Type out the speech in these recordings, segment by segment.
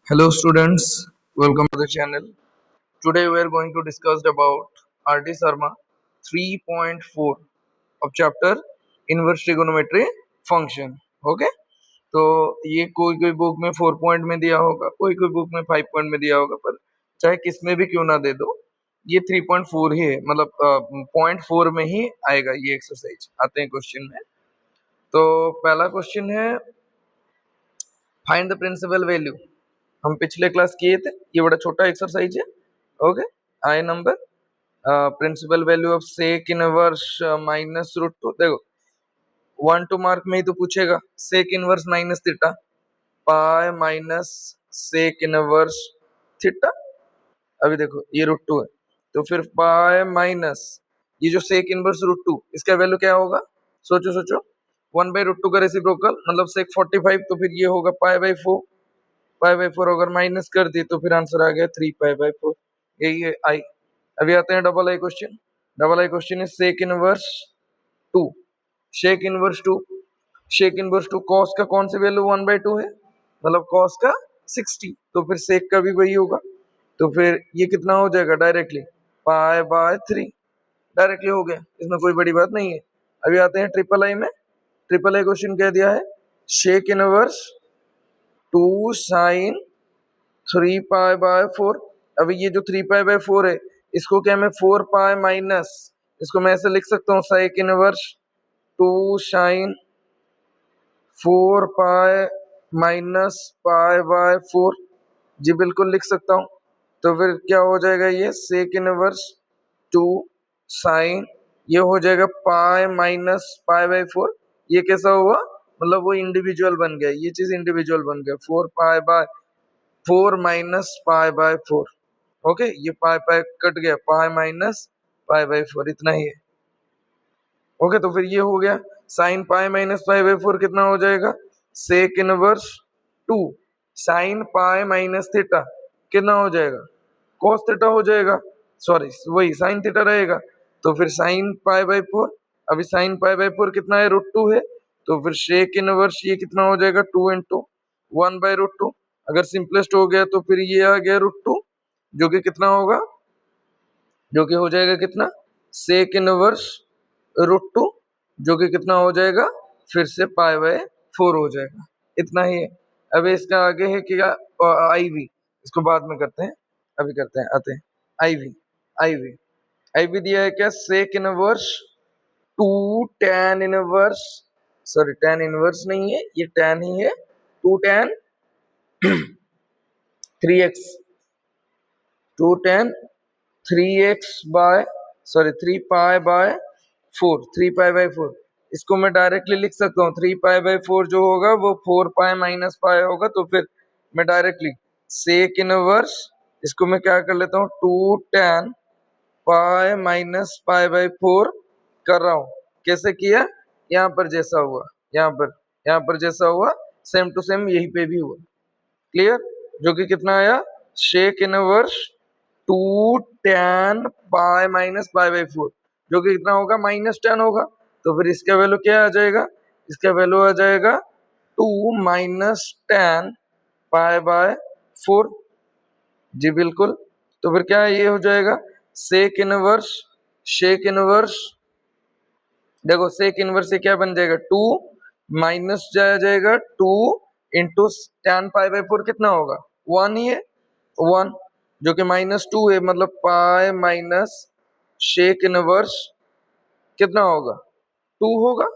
Hello students, welcome to the channel. Today we are going to discuss about RD Sharma 3.4 of chapter Inverse Trigonometry Function. Okay? तो ये कोई कोई book में 4 point में दिया होगा, कोई कोई बुक में 5 पॉइंट में दिया होगा, पर चाहे किस में भी क्यों ना दे दो, ये 3.4 ही है, मतलब पॉइंट 4 में ही आएगा ये एक्सरसाइज। आते हैं क्वेश्चन में। तो पहला क्वेश्चन है फाइंड द प्रिंसिपल वैल्यू। हम पिछले क्लास किए थे, ये बड़ा छोटा एक्सरसाइज है। Okay, I number principal value of sec inverse minus root two. देखो 1 2 मार्क में ही तो पूछेगा sec inverse minus theta, pi minus sec inverse theta. अभी देखो ये रूट टू है, तो फिर पाई माइनस ये जो सेक इनवर्स रूट टू, इसका वैल्यू क्या होगा? सोचो सोचो, 1/√2 का रेसिप्रोकल मतलब सेक 45, तो फिर ये होगा पाई/4। पाई/4 अगर माइनस कर दी तो फिर आंसर आ गया 3 पाई/4। यही है आई। अभी आते हैं double I question. Double I question is sec inverse 2। Sec inverse 2, sec inverse 2 cos का कौन सी वैल्यू 1/2 है, मतलब कॉस का 60, तो फिर सेक का भी वही होगा। तो फिर ये कितना हो जाएगा डायरेक्टली पाई/3, डायरेक्टली हो गया, इसमें कोई बड़ी बात नहीं है। अभी आते हैं ट्रिपल आई में। ट्रिपल आई क्वेश्चन क्या दिया है? शेक इनवर्स 2 साइन 3 पाई/4। अभी ये जो 3 पाई/4 है, इसको क्या मैं 4 पाई माइनस, इसको मैं ऐसे लिख सकता हूँ साइक इनवर्स 2 साइन 4 पाई माइनस पाई/4। जी बिल्कुल लिख सकता हूँ। तो फिर क्या हो जाएगा? ये सेक इनवर्स 2 साइन, ये हो जाएगा पाई माइनस पाई/4। ये कैसा हुआ? मतलब वो इंडिविजुअल बन गया, ये चीज इंडिविजुअल बन गया। 4 माइनस पाई/4। ओके, ये पाई पाई कट गया, पाई माइनस पाई/4, इतना ही है। ओके, तो फिर ये हो गया साइन पाई माइनस पाई/4 कितना हो जाएगा? Sec inverse 2 sine pi minus theta कितना हो जाएगा? कॉस थीटा हो जाएगा, सॉरी वही साइन थीटा रहेगा। तो फिर साइन पाई/4, अभी साइन पाई/4 कितना है? √2 है। तो फिर शेक इनवर्स ये कितना हो जाएगा? 2 इंटू 1/√2। अगर सिंपलेस्ट हो गया तो फिर ये आ गया √2, जो कि कितना होगा? जो कि हो जाएगा कितना? सेक इनवर्स √2, जो कि कितना हो जाएगा? फिर से पाई/4 हो जाएगा, इतना ही है। अब इसका आगे है क्या? आई वी, इसको बाद में करते हैं, अभी करते हैं, आते हैं I V. I V, I V दिया है क्या? Sec inverse 2 tan inverse, sorry tan inverse नहीं है, ये tan ही है, 2 tan 3x, 2 tan 3x by, sorry 3 पाई/4, 3 पाई/4। इसको मैं डायरेक्टली लिख सकता हूँ, 3 पाई/4 जो होगा वो 4 पाई माइनस पाई होगा। तो फिर मैं डायरेक्टली सेक इनवर्स, इसको मैं क्या कर लेता हूँ? 2 tan पाई माइनस पाई/4 कर रहा हूँ। कैसे किया? यहाँ पर जैसा हुआ, यहाँ पर जैसा हुआ, सेम टू सेम यहीं पे भी हुआ। क्लियर? जो कि कितना आया? Sec inverse 2 tan pi minus पाई/4, जो कि कितना होगा? -10 होगा। तो फिर इसका वैल्यू क्या आ जाएगा? इसका वैल्यू आ जाएगा 2 -tan पाई/4। जी बिल्कुल। तो फिर क्या ये हो जाएगा? सेक इनवर्स, शेक इनवर्स, देखो सेक इनवर्स से क्या बन जाएगा? 2 माइनस जाया जाएगा 2 इंटू tan पाई/4 कितना होगा? 1 ही है, 1, जो कि -2 है, मतलब पाई माइनस शेक इनवर्स कितना होगा? 2 होगा।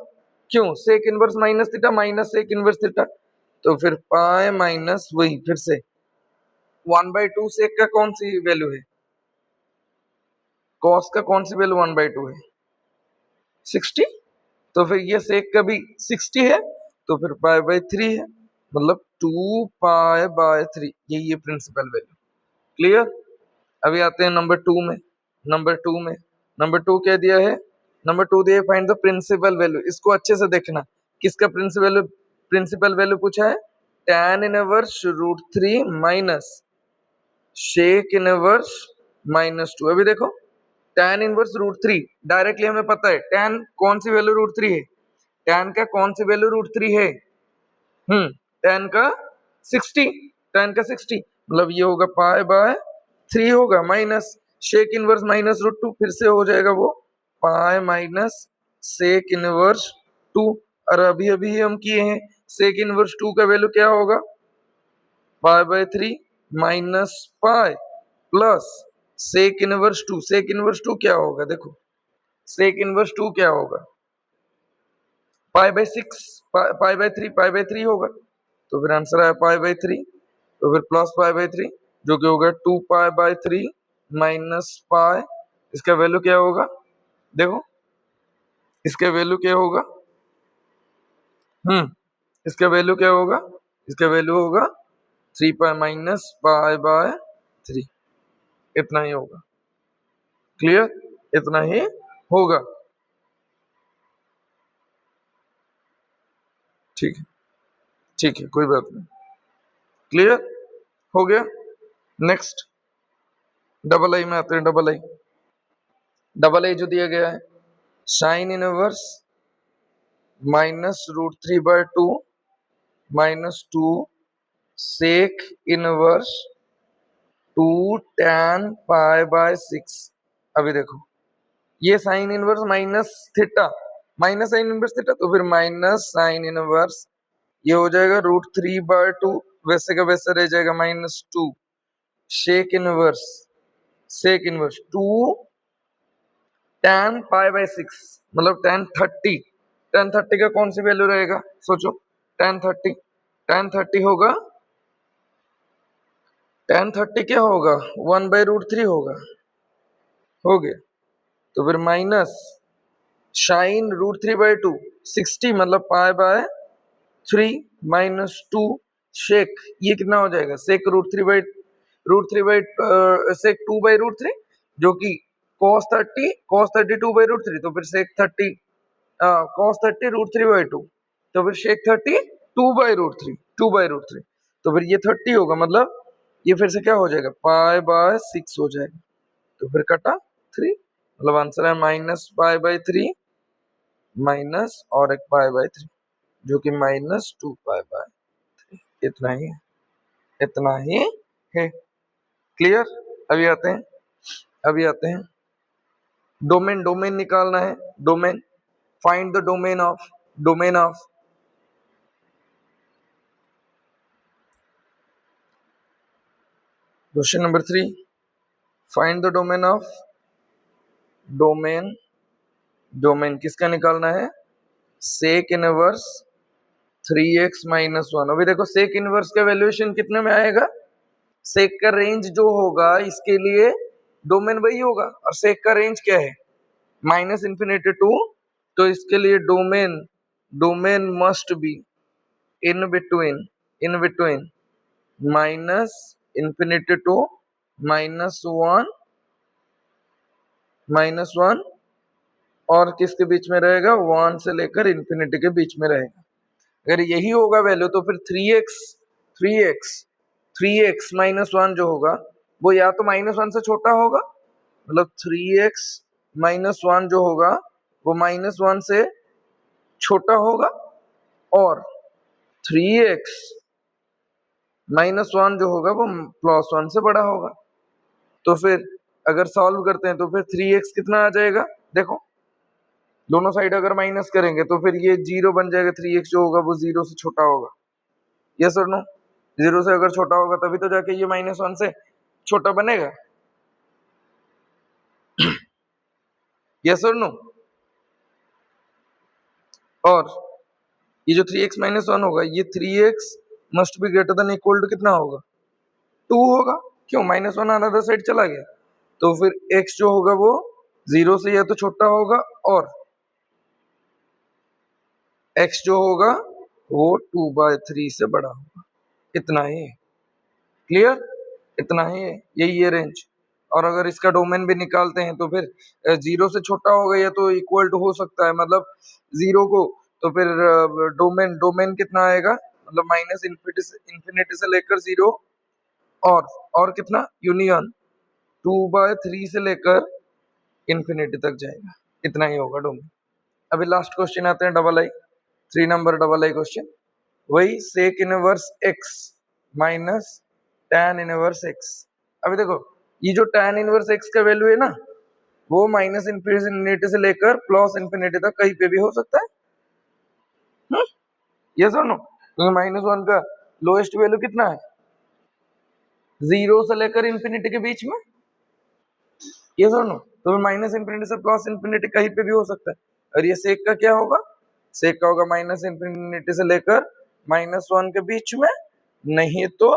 क्यों? Sec inverse minus theta minus sec inverse theta, तो फिर पाई माइनस वही फिर से 1/2। सेक का कौन सी वैल्यू है? कॉस का कौन सी वैल्यू 1/2 है? 60। तो फिर ये सेक का भी 60 है, तो फिर पाई/3 है, मतलब 2 पाई/3, यही है प्रिंसिपल वैल्यू। क्लियर? अभी आते हैं नंबर 2 में। नंबर 2 क्या दिया है? नंबर 2 दिया है फाइंड द प्रिंसिपल वैल्यू। इसको अच्छे से देखना, किसका प्रिंसिपल वैल्यू पूछा है? tan inverse √3 minus shake inverse -2। अभी देखो tan इनवर्स √3, डायरेक्टली हमें पता है tan कौन सी वैल्यू √3 है? tan का कौन सी वैल्यू √3 है? tan का 60। tan का 60, मतलब ये होगा पाई बाय 3 होगा, minus sec inverse minus root 2, फिर से हो जाएगा वो पाई माइनस सेक इनवर्स 2। और अभी अभी हम किए हैं, सेक इनवर्स 2 का वैल्यू क्या होगा, pi by 3 minus pi plus sec inverse 2। Sec inverse 2 क्या होगा, देखो सेक इनवर्स 2 क्या होगा, pi by 6, pi by 3, pi by 3 होगा, तो फिर आंसर आया पाई बाय 3, तो फिर प्लस पाई बाय 3 जो कि होगा 2 पाई बाय 3 माइनस पाई, इसका वैल्यू क्या होगा, देखो इसका वैल्यू क्या होगा, इसका वैल्यू क्या होगा, इसका वैल्यू होगा 3 पाई माइनस पाई बाय 3, इतना ही होगा। क्लियर, इतना ही होगा। ठीक है, ठीक है, कोई बात नहीं। क्लियर हो गया। नेक्स्ट डबल आई में आते हैं। डबल आई जो दिया गया है, sine inverse minus root 3 by 2 minus 2 sec inverse 2 tan pi by 6। अभी देखो ये sine inverse minus theta, minus sine inverse theta, तो फिर माइनस साइन इनवर्स ये हो जाएगा रूट 3 बाय 2, वैसे का वैसे रह जाएगा minus 2 sec inverse 2 tan pi by 6, मतलब tan 30 का कौन सी वैल्यू रहेगा, सोचो tan 30 होगा, tan 30 क्या होगा, 1 बाय रूट 3 होगा, हो गया। तो फिर माइनस साइन रूट 3 बाय 2 60, मतलब पाई बाय 3 माइनस 2 सेक, ये कितना हो जाएगा, sec root 3 by sec 2 by root 3 जो कि cos 30 2 बाय रूट 3, तो फिर सेक 30 cos 30 रूट 3 बाय 2, तो फिर सेक 30 2 बाय रूट 3 तो फिर ये 30 होगा, मतलब ये फिर से क्या हो जाएगा, पाई बाय 6 हो जाएगा, तो फिर कटा 3, मतलब आंसर है माइनस पाई बाय 3 माइनस और एक पाई बाय 3 जो कि माइनस 2 पाई बाय 3, इतना ही है, इतना ही है। क्लियर। अभी आते हैं डोमेन निकालना है। Domain, find the domain of question number 3, find the domain domain किसका निकालना है, सेक इनवर्स 3x माइनस 1। अभी देखो सेक इनवर्स का वैल्यूएशन कितने में आएगा, सेक का रेंज जो होगा इसके लिए डोमेन वही होगा, और सेक का रेंज क्या है, माइनस इन्फिनिटी टू, तो इसके लिए domain must be in between minus infinity to minus one और किसके बीच में रहेगा, 1 से लेकर इन्फिनिटी के बीच में रहेगा। अगर यही होगा वैल्यू तो फिर 3x माइनस 1 जो होगा वो या तो माइनस 1 से छोटा होगा, मतलब 3x माइनस 1 जो होगा वो माइनस 1 से छोटा होगा, और 3x माइनस 1 जो होगा वो प्लस 1 से बड़ा होगा। तो फिर अगर सॉल्व करते हैं तो फिर 3x कितना आ जाएगा, देखो दोनों साइड अगर माइनस करेंगे तो फिर ये 0 बन जाएगा, 3x जो होगा वो 0 से छोटा होगा। यस और नो, 0 से अगर छोटा होगा तभी तो जाके ये माइनस 1 से छोटा बनेगा। यस और नो, और ये जो 3x माइनस 1 होगा, ये 3x must be greater than equal to कितना होगा, 2 होगा। क्यों, माइनस 1 अनदर साइड चला गया, तो फिर x जो होगा वो 0 से या तो छोटा होगा, और x जो होगा वो 2/3 से बड़ा होगा। इतना ही। क्लियर, इतना ही है, यही है रेंज। और अगर इसका डोमेन भी निकालते हैं तो फिर 0 से छोटा होगा या तो इक्वल टू हो सकता है, मतलब 0 को, तो फिर डोमेन कितना आएगा, मतलब माइनस इन्फिनिटी से लेकर 0, और कितना, यूनियन 2/3 से लेकर इन्फिनिटी तक जाएगा। इतना ही होगा डोमेन। अभी लास्ट क्वेश्चन आते हैं, double I 3 number double I question. वही sec inverse X minus tan inverse x। अभी देखो ये जो tan इनवर्स x का वैल्यू है ना, वो माइनस इंफिनिटी से लेकर प्लस इंफिनिटी तक कहीं पे भी हो सकता है। यस और नो? क्योंकि -1 का लोएस्ट वैल्यू कितना है, 0 से लेकर इंफिनिटी के बीच में। यस और नो? तो माइनस इंफिनिटी से प्लस इंफिनिटी कहीं पे भी हो सकता है। और ये सेक का क्या होगा, सेक का होगा माइनस इंफिनिटी से लेकर -1 के बीच में, नहीं तो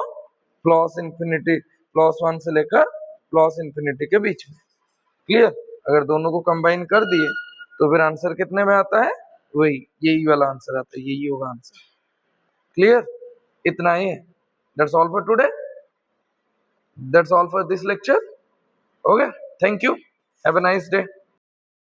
प्लस इंफिनिटी +1 से लेकर प्लस इंफिनिटी के बीच में। क्लियर? अगर दोनों को कंबाइन कर दिए तो फिर आंसर कितने में आता है, वही यही वाला आंसर आता है, यही होगा आंसर। क्लियर? इतना ही है। That's all for today, that's all for this lecture. Okay, thank you, have a nice day.